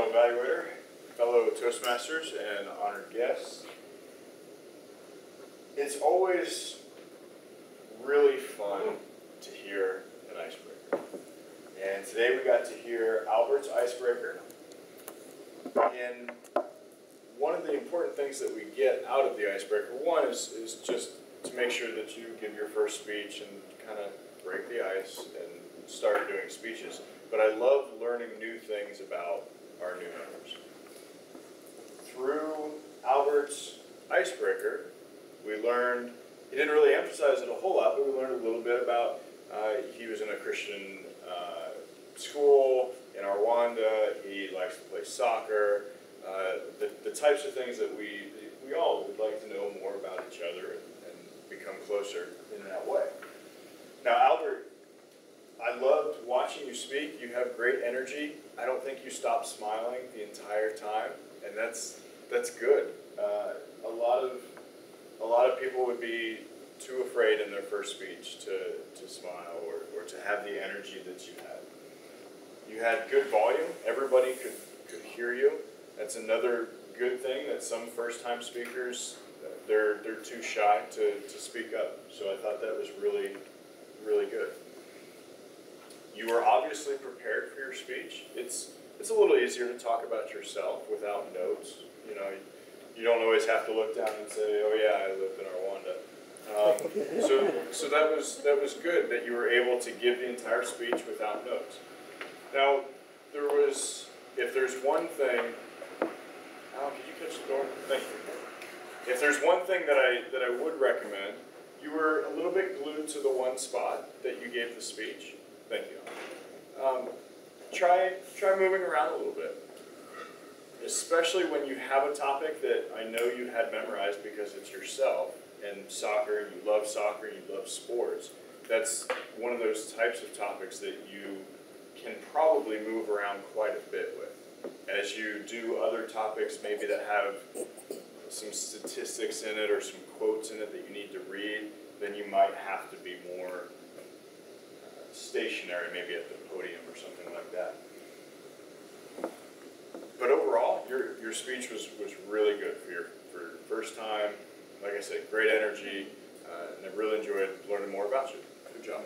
fellow evaluator, fellow Toastmasters, and honored guests. It's always really fun to hear an icebreaker. And today we got to hear Albert's icebreaker. And one of the important things that we get out of the icebreaker, one is just to make sure that you give your first speech and kind of break the ice and start doing speeches. But I love learning new things about our new members. Through Albert's icebreaker, we learned, he didn't really emphasize it a whole lot, but we learned a little bit about, he was in a Christian school in Rwanda, he likes to play soccer, the types of things that we all would like to know more about each other and become closer in that way. Now, Albert, I loved watching you speak. You have great energy. I don't think you stop smiling the entire time, and that's good. A lot of people would be too afraid in their first speech to smile or to have the energy that you had. You had good volume. Everybody could hear you. That's another good thing that some first-time speakers, they're too shy to speak up. So I thought that was really, really good. You were obviously prepared for your speech. It's a little easier to talk about yourself without notes. You know, you don't always have to look down and say, "Oh yeah, I lived in Rwanda." So that was good that you were able to give the entire speech without notes. Now, if there's one thing, Alan, could you catch the door? Thank you. If there's one thing that I would recommend, you were a little bit glued to the one spot that you gave the speech. Thank you. Try moving around a little bit, especially when you have a topic that I know you had memorized because it's yourself and soccer, and you love soccer, and you love sports. That's one of those types of topics that you can probably move around quite a bit with. As you do other topics maybe that have some statistics in it or some quotes in it that you need to read, then you might have to be more stationary, maybe at the podium or something like that. But overall, your speech was really good for your first time. Like I said, great energy, and I really enjoyed learning more about you. Good job.